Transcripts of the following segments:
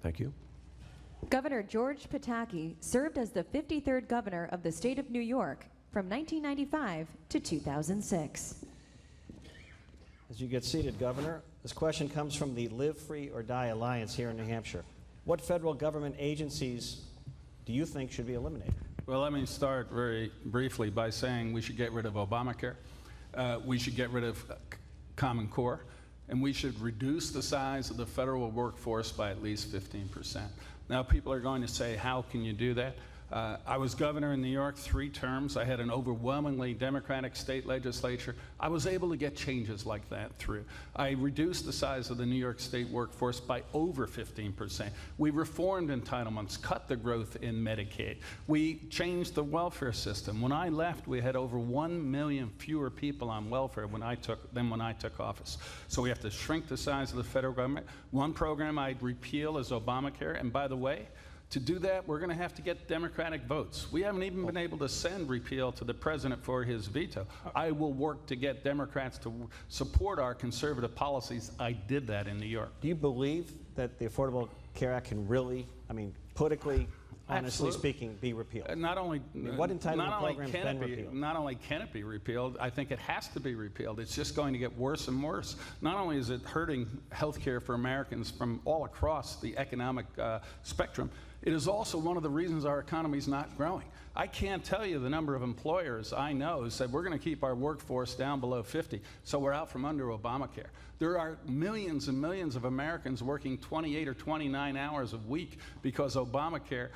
Thank you. Governor George Pataki served as the 53rd governor of the state of New York from 1995 to 2006. As you get seated, Governor, this question comes from the Live Free or Die Alliance here in New Hampshire. What federal government agencies do you think should be eliminated? Well, let me start very briefly by saying we should get rid of Obamacare. We should get rid of Common Core. And we should reduce the size of the federal workforce by at least 15%. Now, people are going to say, how can you do that? I was governor in New York 3 terms. I had an overwhelmingly Democratic state legislature. I was able to get changes like that through. I reduced the size of the New York state workforce by over 15%. We reformed entitlements, cut the growth in Medicaid. We changed the welfare system. When I left, we had over 1 million fewer people on welfare than when I took office. So we have to shrink the size of the federal government. One program I'd repeal is Obamacare. And by the way, to do that, we're going to have to get Democratic votes. We haven't even been able to send repeal to the president for his veto. I will work to get Democrats to support our conservative policies. I did that in New York. Do you believe that the Affordable Care Act can really, politically, honestly speaking, be repealed? Not only what entitlement programs been repealed? Not only can it be repealed, I think it has to be repealed. It's just going to get worse and worse. Not only is it hurting health care for Americans from all across the economic spectrum, it is also one of the reasons our economy is not growing. I can't tell you the number of employers I know who said we're going to keep our workforce down below 50, so we're out from under Obamacare. There are millions and millions of Americans working 28 or 29 hours a week because Obamacare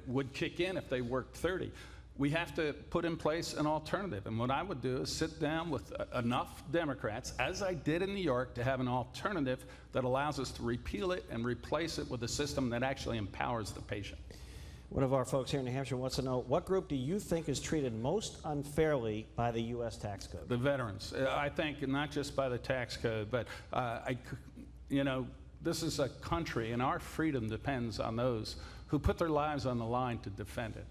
would kick in if they worked 30. We have to put in place an alternative. And what I would do is sit down with enough Democrats, as I did in New York, to have an alternative that allows us to repeal it and replace it with a system that actually empowers the patient. One of our folks here in New Hampshire wants to know, what group do you think is treated most unfairly by the U.S. tax code? The veterans. I think not just by the tax code, but this is a country, and our freedom depends on those who put their lives on the line to defend it.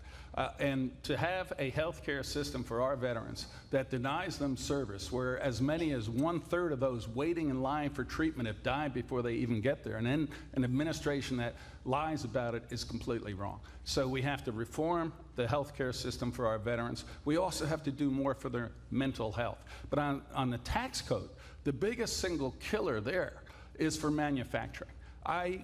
And to have a health care system for our veterans that denies them service, where as many as 1/3 of those waiting in line for treatment have died before they even get there, and then an administration that lies about it is completely wrong. So we have to reform the health care system for our veterans. We also have to do more for their mental health. But on the tax code, the biggest single killer there is for manufacturing. I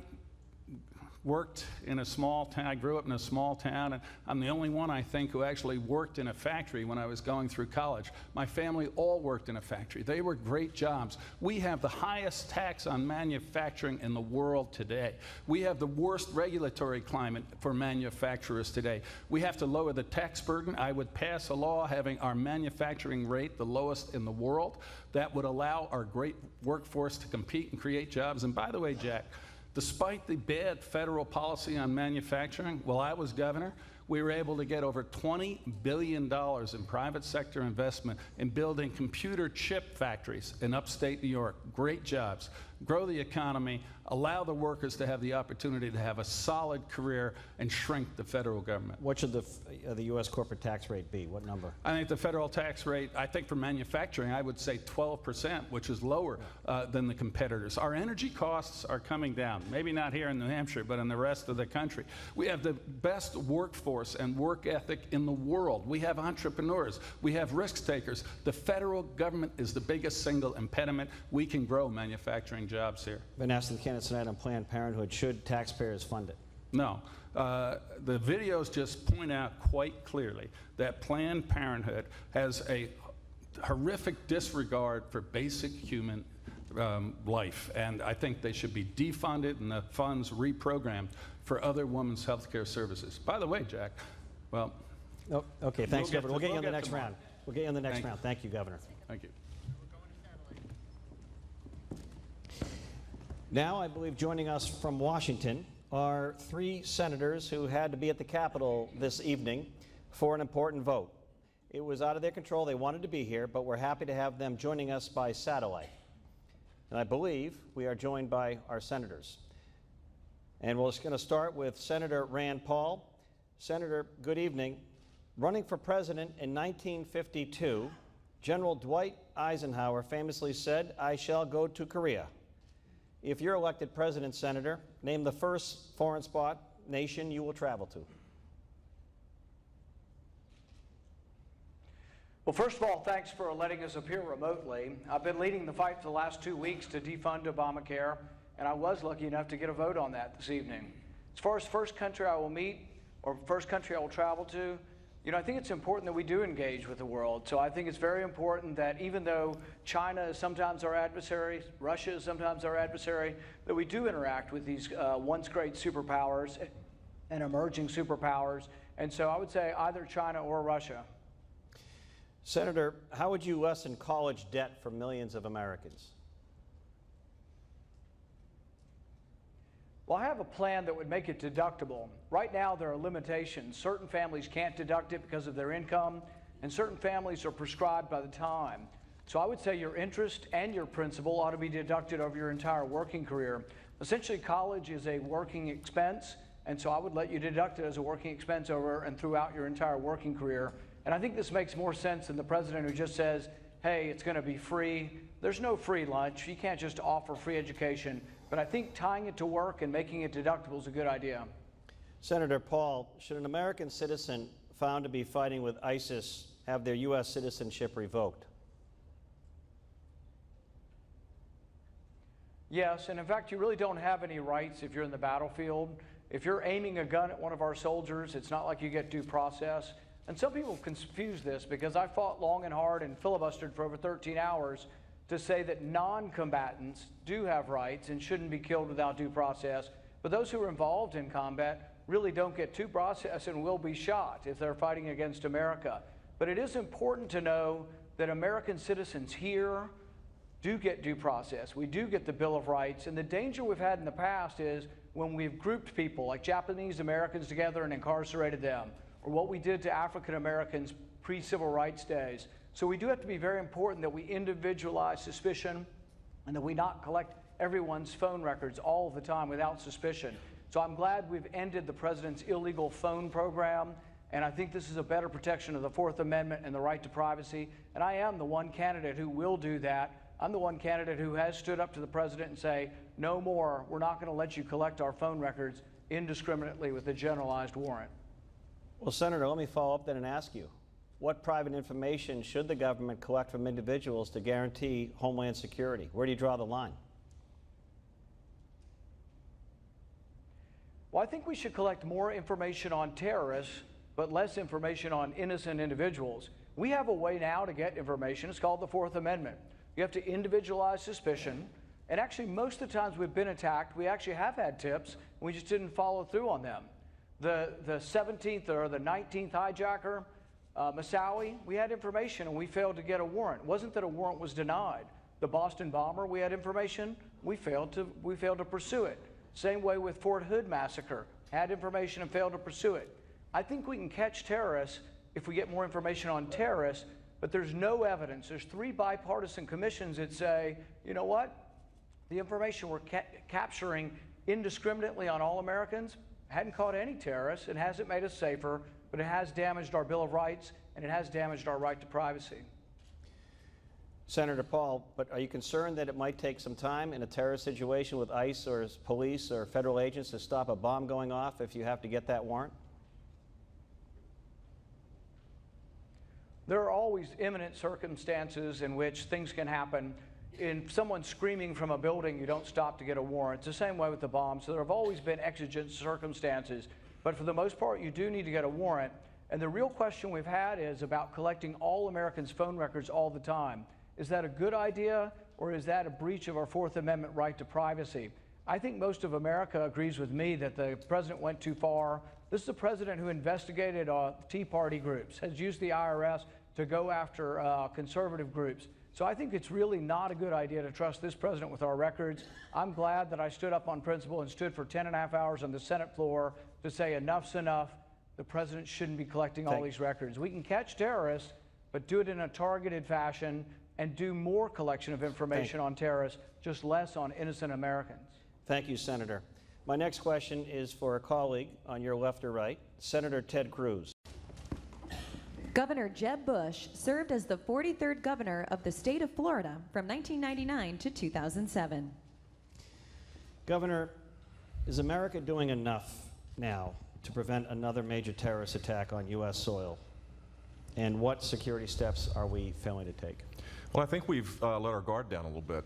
worked in a small town. I grew up in a small town, and I'm the only one, I think, who actually worked in a factory when I was going through college. My family all worked in a factory. They were great jobs. We have the highest tax on manufacturing in the world today. We have the worst regulatory climate for manufacturers today. We have to lower the tax burden. I would pass a law having our manufacturing rate the lowest in the world. That would allow our great workforce to compete and create jobs. And by the way, Jack, despite the bad federal policy on manufacturing, while I was governor, we were able to get over $20 billion in private sector investment in building computer chip factories in upstate New York. Great jobs. Grow the economy, allow the workers to have the opportunity to have a solid career, and shrink the federal government. What should the U.S. corporate tax rate be? What number? I think the federal tax rate, I think for manufacturing, I would say 12%, which is lower than the competitors. Our energy costs are coming down, maybe not here in New Hampshire, but in the rest of the country. We have the best workforce and work ethic in the world. We have entrepreneurs. We have risk takers. The federal government is the biggest single impediment. We can grow manufacturing jobs here. I've been asking the candidates tonight on Planned Parenthood, should taxpayers fund it? No. The videos just point out quite clearly that Planned Parenthood has a horrific disregard for basic human life, and I think they should be defunded and the funds reprogrammed for other women's health care services. By the way, Jack, well... Oh, okay, thanks, Governor. We'll get you on the next round. We'll get you on the next round. Thank you, Governor. Thank you. Now, I believe joining us from Washington are 3 senators who had to be at the Capitol this evening for an important vote. It was out of their control. They wanted to be here, but we're happy to have them joining us by satellite. And I believe we are joined by our senators. And we're just going to start with Senator Rand Paul. Senator, good evening. Running for president in 1952, General Dwight Eisenhower famously said, "I shall go to Korea." If you're elected president, Senator, name the first foreign spot nation you will travel to. Well, first of all, thanks for letting us appear remotely. I've been leading the fight for the last 2 weeks to defund Obamacare, and I was lucky enough to get a vote on that this evening. As far as first country I will meet or first country I will travel to, I think it's important that we do engage with the world. So I think it's very important that even though China is sometimes our adversary, Russia is sometimes our adversary, that we do interact with these once great superpowers and emerging superpowers. And so I would say either China or Russia. Senator, how would you lessen college debt for millions of Americans? Well, I have a plan that would make it deductible. Right now, there are limitations. Certain families can't deduct it because of their income, and certain families are prescribed by the time. So I would say your interest and your principal ought to be deducted over your entire working career. Essentially, college is a working expense, and so I would let you deduct it as a working expense over and throughout your entire working career. And I think this makes more sense than the president who just says, hey, it's going to be free. There's no free lunch. You can't just offer free education. But I think tying it to work and making it deductible is a good idea. Senator Paul, should an American citizen found to be fighting with ISIS have their U.S. citizenship revoked? Yes, and in fact, you really don't have any rights if you're in the battlefield. If you're aiming a gun at one of our soldiers, it's not like you get due process. And some people confuse this because I fought long and hard and filibustered for over 13 hours to say that non-combatants do have rights and shouldn't be killed without due process. But those who are involved in combat really don't get due process and will be shot if they're fighting against America. But it is important to know that American citizens here do get due process. We do get the Bill of Rights. And the danger we've had in the past is when we've grouped people like Japanese Americans together and incarcerated them, or what we did to African Americans pre-civil rights days. So we do have to be very important that we individualize suspicion and that we not collect everyone's phone records all the time without suspicion. So I'm glad we've ended the president's illegal phone program, and I think this is a better protection of the Fourth Amendment and the right to privacy. And I am the one candidate who will do that. I'm the one candidate who has stood up to the president and say, no more, we're not going to let you collect our phone records indiscriminately with a generalized warrant. Well, Senator, let me follow up then and ask you, what private information should the government collect from individuals to guarantee homeland security? Where do you draw the line? Well, I think we should collect more information on terrorists, but less information on innocent individuals. We have a way now to get information. It's called the Fourth Amendment. You have to individualize suspicion. And actually, most of the times we've been attacked, we actually have had tips, and we just didn't follow through on them. The 17th or the 19th hijacker, Moussaoui, we had information and we failed to get a warrant. It wasn't that a warrant was denied. The Boston bomber, we had information, we failed to pursue it. Same way with Fort Hood massacre, had information and failed to pursue it. I think we can catch terrorists if we get more information on terrorists, but there's no evidence. There's 3 bipartisan commissions that say, you know what? The information we're capturing indiscriminately on all Americans hadn't caught any terrorists. It hasn't made us safer, but it has damaged our Bill of Rights, and it has damaged our right to privacy. Senator Paul, but are you concerned that it might take some time in a terrorist situation with ICE or police or federal agents to stop a bomb going off if you have to get that warrant? There are always imminent circumstances in which things can happen. In someone screaming from a building, you don't stop to get a warrant. It's the same way with the bomb. So there have always been exigent circumstances. But for the most part, you do need to get a warrant. And the real question we've had is about collecting all Americans' phone records all the time. Is that a good idea, or is that a breach of our Fourth Amendment right to privacy? I think most of America agrees with me that the president went too far. This is a president who investigated Tea Party groups, has used the IRS to go after conservative groups. So I think it's really not a good idea to trust this president with our records. I'm glad that I stood up on principle and stood for 10.5 hours on the Senate floor to say enough's enough. The president shouldn't be collecting all these records. We can catch terrorists, but do it in a targeted fashion and do more collection of information on terrorists, just less on innocent Americans. Thank you, Senator. My next question is for a colleague on your left or right, Senator Ted Cruz. Governor Jeb Bush served as the 43rd governor of the state of Florida from 1999 to 2007. Governor, is America doing enough now to prevent another major terrorist attack on U.S. soil? And what security steps are we failing to take? Well, I think we've let our guard down a little bit.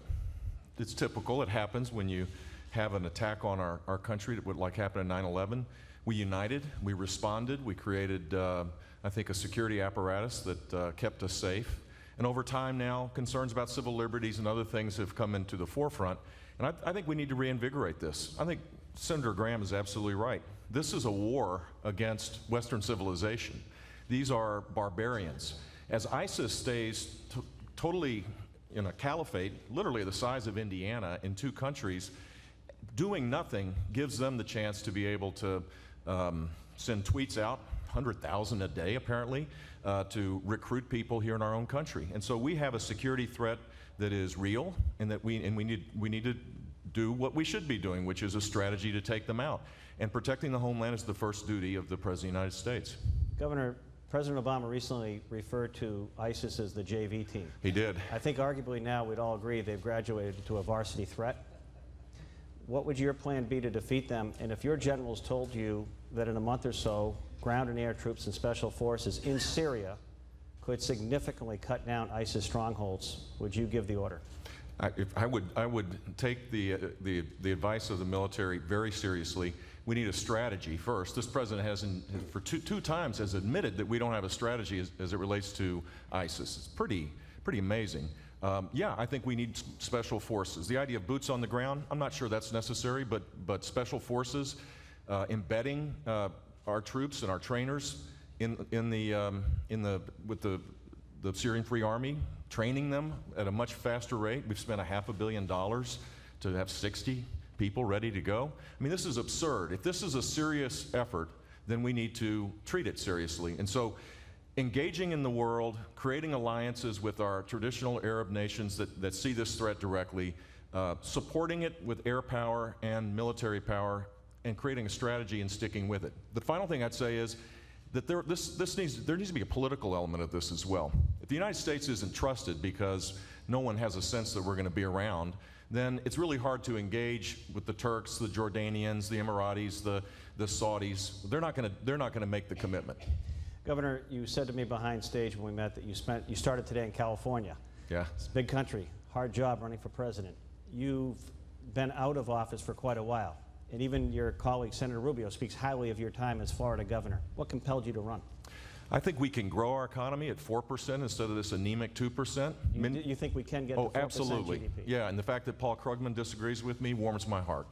It's typical. It happens when you have an attack on our country, like happened in 9/11. We united, we responded, we created, I think, a security apparatus that kept us safe. And over time now, concerns about civil liberties and other things have come into the forefront. And I think we need to reinvigorate this. I think Senator Graham is absolutely right. This is a war against Western civilization. These are barbarians. As ISIS stays totally in a caliphate, literally the size of Indiana, in two countries, doing nothing gives them the chance to be able to send tweets out, 100,000 a day apparently, to recruit people here in our own country. And so we have a security threat that is real, and that we need to do what we should be doing, which is a strategy to take them out. And protecting the homeland is the first duty of the President of the United States. Governor, President Obama recently referred to ISIS as the JV team. He did. I think arguably now we'd all agree they've graduated to a varsity threat. What would your plan be to defeat them? And if your generals told you that in a month or so, ground and air troops and special forces in Syria could significantly cut down ISIS strongholds, would you give the order? I would take the advice of the military very seriously. We need a strategy first. This president has, for two times, has admitted that we don't have a strategy as it relates to ISIS. It's pretty amazing. Yeah, I think we need special forces. The idea of boots on the ground, I'm not sure that's necessary, but special forces, embedding our troops and our trainers with the Syrian Free Army, training them at a much faster rate. We've spent $500 million to have 60 people ready to go. I mean, this is absurd. If this is a serious effort, then we need to treat it seriously. And so engaging in the world, creating alliances with our traditional Arab nations that see this threat directly, supporting it with air power and military power, and creating a strategy and sticking with it. The final thing I'd say is that there needs to be a political element of this as well. If the United States isn't trusted because no one has a sense that we're going to be around, then it's really hard to engage with the Turks, the Jordanians, the Emiratis, the Saudis. They're not going to make the commitment. Governor, you said to me behind stage when we met that you started today in California. Yeah. It's a big country, hard job running for president. You've been out of office for quite a while, and even your colleague Senator Rubio speaks highly of your time as Florida governor. What compelled you to run? I think we can grow our economy at 4% instead of this anemic 2%. You think we can get to 4% absolutely. GDP? Yeah, and the fact that Paul Krugman disagrees with me warms my heart.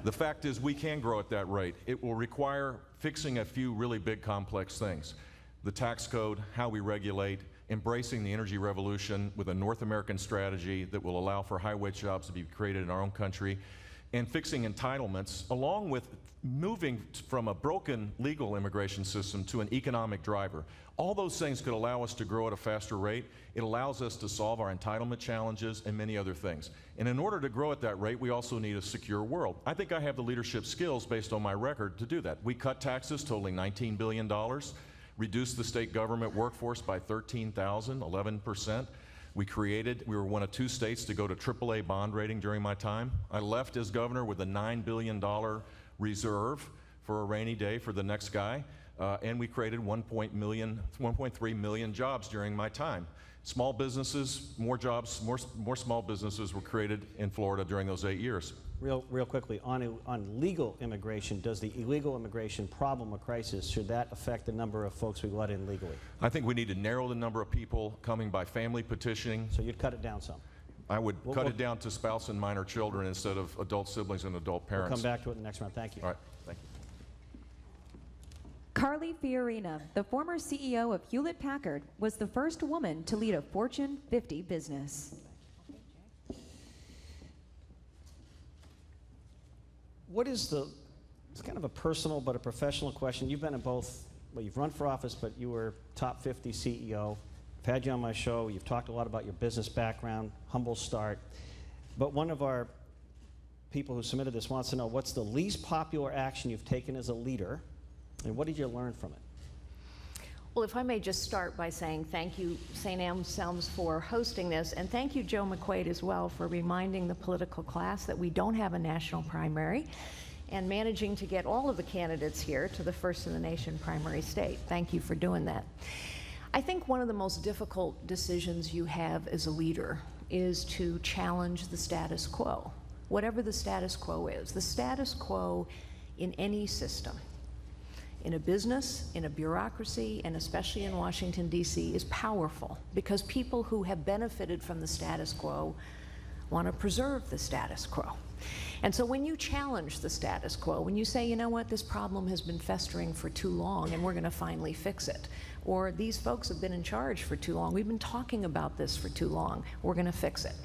The fact is we can grow at that rate. It will require fixing a few really big complex things. The tax code, how we regulate, embracing the energy revolution with a North American strategy that will allow for high-wage jobs to be created in our own country, and fixing entitlements, along with moving from a broken legal immigration system to an economic driver. All those things could allow us to grow at a faster rate. It allows us to solve our entitlement challenges and many other things. And in order to grow at that rate, we also need a secure world. I think I have the leadership skills based on my record to do that. We cut taxes totaling $19 billion, reduced the state government workforce by 13,000, 11%. We were one of 2 states to go to AAA bond rating during my time. I left as governor with a $9 billion reserve for a rainy day for the next guy, and we created 1.3 million jobs during my time. Small businesses, more jobs, more small businesses were created in Florida during those 8 years. Real quickly, on legal immigration, does the illegal immigration problem a crisis? Should that affect the number of folks we let in legally? I think we need to narrow the number of people coming by family petitioning. So you'd cut it down some? I would cut it down to spouse and minor children instead of adult siblings and adult parents. We'll come back to it in the next round. Thank you. All right. Thank you. Carly Fiorina, the former CEO of Hewlett-Packard, was the first woman to lead a Fortune 50 business. It's kind of a personal but a professional question. You've been in both, well, you've run for office, but you were top 50 CEO. I've had you on my show. You've talked a lot about your business background, humble start. But one of our people who submitted this wants to know, what's the least popular action you've taken as a leader, and what did you learn from it? Well, if I may just start by saying thank you, St. Anselm's, for hosting this, and thank you, Joe McQuaid, as well, for reminding the political class that we don't have a national primary and managing to get all of the candidates here to the first in the nation primary state. Thank you for doing that. I think one of the most difficult decisions you have as a leader is to challenge the status quo, whatever the status quo is. The status quo in any system, in a business, in a bureaucracy, and especially in Washington, D.C., is powerful because people who have benefited from the status quo want to preserve the status quo. And so when you challenge the status quo, when you say, you know what, this problem has been festering for too long and we're going to finally fix it, or these folks have been in charge for too long, we've been talking about this for too long, we're going to fix it.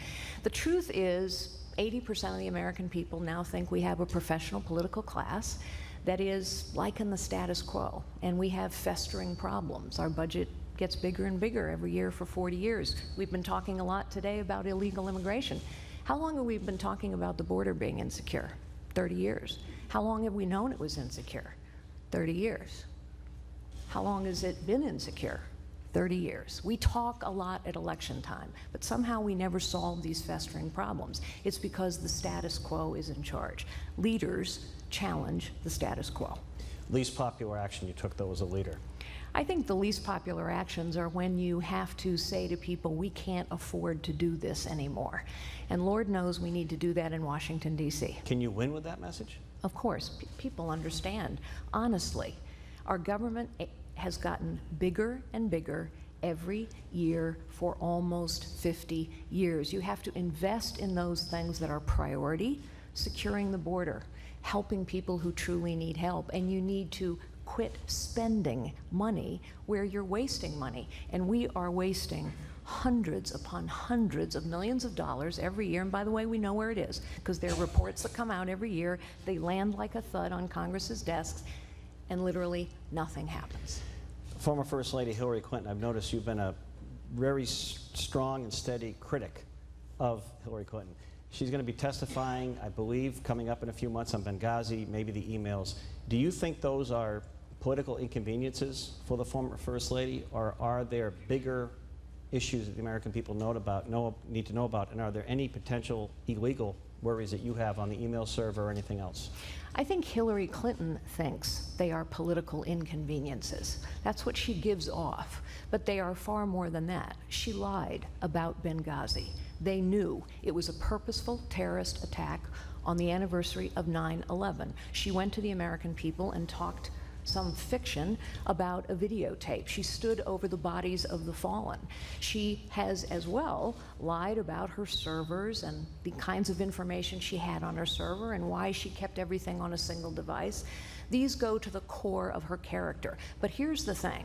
The truth is, 80% of the American people now think we have a professional political class that is liking the status quo, and we have festering problems. Our budget gets bigger and bigger every year for 40 years. We've been talking a lot today about illegal immigration. How long have we been talking about the border being insecure? 30 years. How long have we known it was insecure? 30 years. How long has it been insecure? 30 years. We talk a lot at election time, but somehow we never solve these festering problems. It's because the status quo is in charge. Leaders challenge the status quo. Least popular action you took, though, as a leader? I think the least popular actions are when you have to say to people, we can't afford to do this anymore. And Lord knows we need to do that in Washington, D.C. Can you win with that message? Of course, people understand. Honestly, our government has gotten bigger and bigger every year for almost 50 years. You have to invest in those things that are priority, securing the border, helping people who truly need help, and you need to quit spending money where you're wasting money. And we are wasting hundreds upon hundreds of millions of dollars every year. And by the way, we know where it is, because there are reports that come out every year. They land like a thud on Congress's desks, and literally nothing happens. Former First Lady Hillary Clinton, I've noticed you've been a very strong and steady critic of Hillary Clinton. She's going to be testifying, I believe, coming up in a few months on Benghazi, maybe the emails. Do you think those are political inconveniences for the former First Lady, or are there bigger issues that the American people need to know about, and are there any potential illegal worries that you have on the email server or anything else? I think Hillary Clinton thinks they are political inconveniences. That's what she gives off, but they are far more than that. She lied about Benghazi. They knew it was a purposeful terrorist attack on the anniversary of 9/11. She went to the American people and talked some fiction about a videotape. She stood over the bodies of the fallen. She has as well lied about her servers and the kinds of information she had on her server and why she kept everything on a single device. These go to the core of her character. But here's the thing.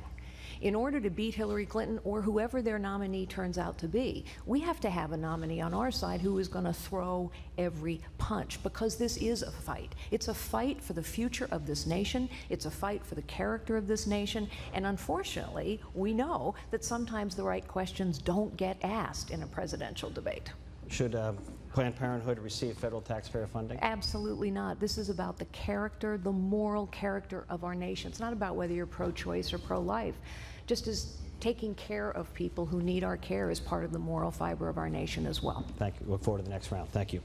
In order to beat Hillary Clinton or whoever their nominee turns out to be, we have to have a nominee on our side who is going to throw every punch, because this is a fight. It's a fight for the future of this nation. It's a fight for the character of this nation. And unfortunately, we know that sometimes the right questions don't get asked in a presidential debate. Should Planned Parenthood receive federal taxpayer funding? Absolutely not. This is about the character, the moral character of our nation. It's not about whether you're pro-choice or pro-life. Just as taking care of people who need our care is part of the moral fiber of our nation as well. Thank you. Look forward to the next round. Thank you.